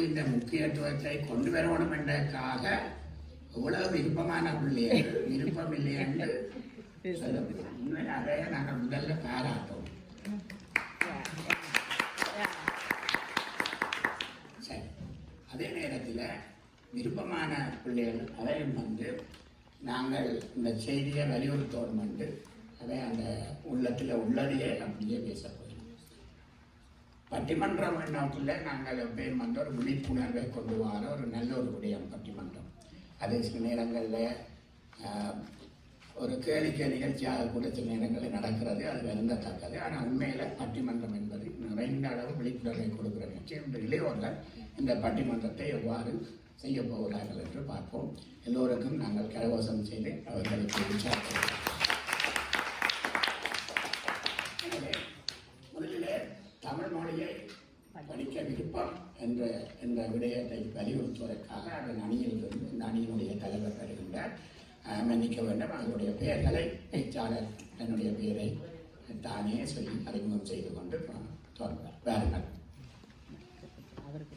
மொழியின் முக்கியத்துவத்தை கொண்டு வரணும் என்றதுக்காக இவ்வளவு விருப்பமான பிள்ளைகள் விருப்பம் இல்லை என்று சொல்ல அதை நாங்கள் முதல்ல பாராட்டோம். சரி, அதே நேரத்தில் விருப்பமான பிள்ளைகள் அதையும் நாங்கள் இந்த செய்தியை வலியுறுத்தோம் அதை அந்த உள்ளத்தில் உள்ளதையே அப்படியே பேசப்போம். பட்டிமன்றம் எண்ணத்தில் நாங்கள் எப்பயும் ஒரு விழிப்புணர்வை கொண்டு வர ஒரு நல்ல ஒரு விடயம் பட்டிமன்றம். அது சில நேரங்களில் ஒரு கேளிக்கை நிகழ்ச்சியாக கூட சில நேரங்களில் நடக்கிறது, அது வருந்தத்தக்கது. ஆனால் உண்மையில் பட்டிமன்றம் என்பது நிறைந்த அளவு விழிப்புணர்வை கொடுக்கிற நிகழ்ச்சி. இந்த இளையோர்கள் இந்த பட்டிமன்றத்தை எவ்வாறு செய்ய போகிறார்கள் என்று பார்ப்போம். எல்லோருக்கும் நாங்கள் கரகோஷம் செய்து அவர்களுக்கு உற்சாகம். முதலிலே தமிழ் மொழியை படிக்க விருப்பம் என்ற விடயத்தை வலியுறுத்துவதற்காக அதன் அணியிலிருந்து இந்த அணியினுடைய தலைவர் வருகின்றார். மன்னிக்க வேண்டும், அவருடைய பெயர்களை பேச்சாளர் தன்னுடைய பெயரை தானே சொல்லி அறிமுகம் செய்து கொண்டு தொடர்ந்தார். வேறுங்கள். அவருக்கு